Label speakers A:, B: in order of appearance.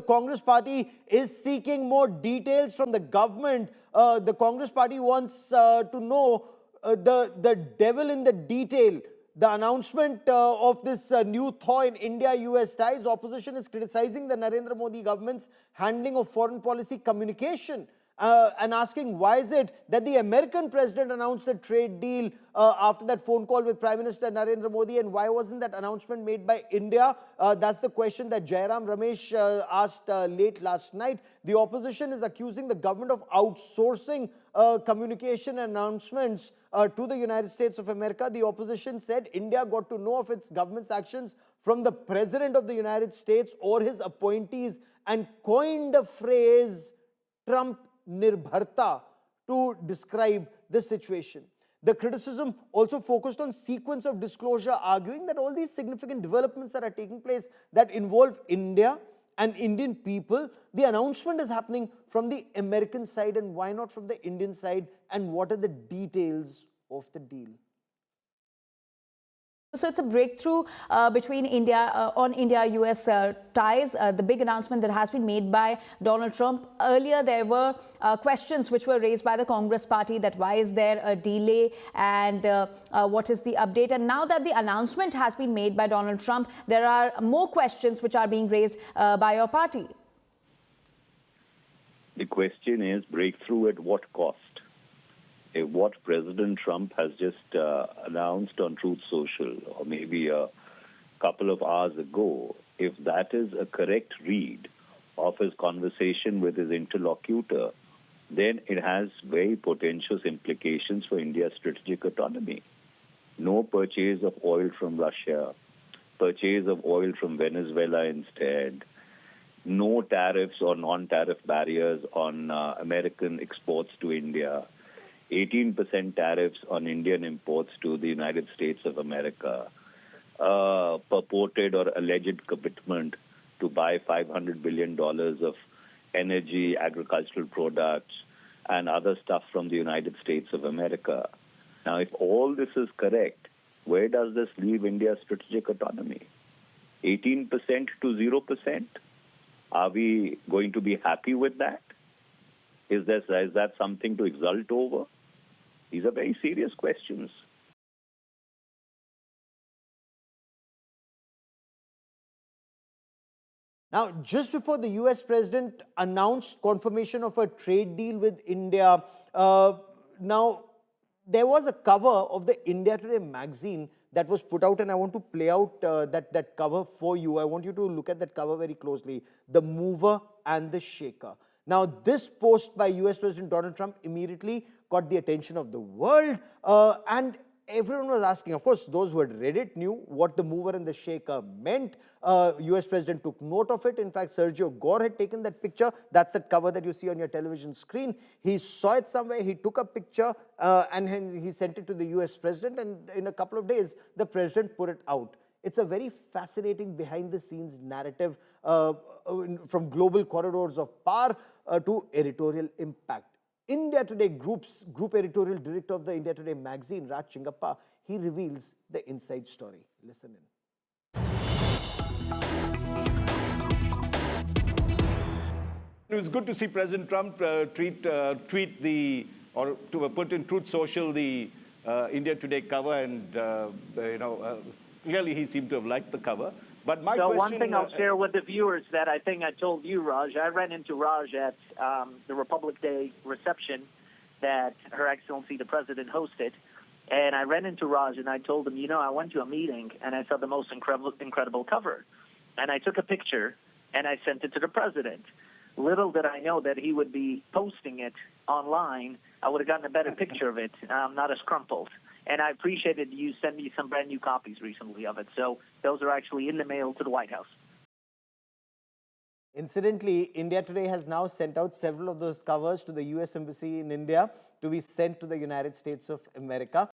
A: Congress party is seeking more details from the government. The Congress party wants to know the devil in the detail. The announcement of this new thaw in India-US ties. Opposition is criticizing the Narendra Modi government's handling of foreign policy communication and asking why is it that the American president announced a trade deal after that phone call with Prime Minister Narendra Modi, and why wasn't that announcement made by India? That's the question that Jairam Ramesh asked late last night. The opposition is accusing the government of outsourcing communication announcements to the United States of America. The opposition said India got to know of its government's actions from the President of the United States or his appointees and coined a phrase, Trump Nirbharta, to describe this situation. The criticism also focused on sequence of disclosure, arguing that all these significant developments that are taking place that involve India and Indian people, the announcement is happening from the American side, and why not from the Indian side, and what are the details of the deal?
B: So it's a breakthrough between India on India-US ties, the big announcement that has been made by Donald Trump. Earlier, there were questions which were raised by the Congress party that why is there a delay and what is the update. And now that the announcement has been made by Donald Trump, there are more questions which are being raised by your party.
C: The question is breakthrough at what cost? What President Trump has just announced on Truth Social, or maybe a couple of hours ago, if that is a correct read of his conversation with his interlocutor, then it has very potential implications for India's strategic autonomy. No purchase of oil from Russia, purchase of oil from Venezuela instead, no tariffs or non-tariff barriers on American exports to India, 18% tariffs on Indian imports to the United States of America, purported or alleged commitment to buy $500 billion of energy, agricultural products, and other stuff from the United States of America. Now, if all this is correct, where does this leave India's strategic autonomy? 18% to 0%? Are we going to be happy with that? Is that something to exult over? These are very serious questions.
A: Now, just before the US president announced confirmation of a trade deal with India, now there was a cover of the India Today magazine that was put out, and I want to play out that cover for you. I want you to look at that cover very closely. The mover and the shaker. Now, this post by US President Donald Trump immediately caught the attention of the world, and everyone was asking. Of course, those who had read it knew what the mover and the shaker meant. US President took note of it. In fact, Sergio Gore had taken that picture. That's that cover that you see on your television screen. He saw it somewhere. He took a picture and he sent it to the US President. And in a couple of days, the President put it out. It's a very fascinating behind-the-scenes narrative from global corridors of power to editorial impact. India Today Group editorial director of the India Today magazine, Raj Chengappa, he reveals the inside story. Listen in.
D: It was good to see President Trump tweet or to put in Truth Social the India Today cover, and clearly he seemed to have liked the cover. But my question,
E: one thing I'll share with the viewers that I think I told you, Raj, I ran into Raj at the Republic Day reception that Her Excellency the President hosted. And I ran into Raj and I told him, I went to a meeting and I saw the most incredible cover. And I took a picture and I sent it to the President. Little did I know that he would be posting it online. I would have gotten a better picture of it, not as crumpled. And I appreciated you sent me some brand new copies recently of it. So those are actually in the mail to the White House.
A: Incidentally, India Today has now sent out several of those covers to the US Embassy in India to be sent to the United States of America.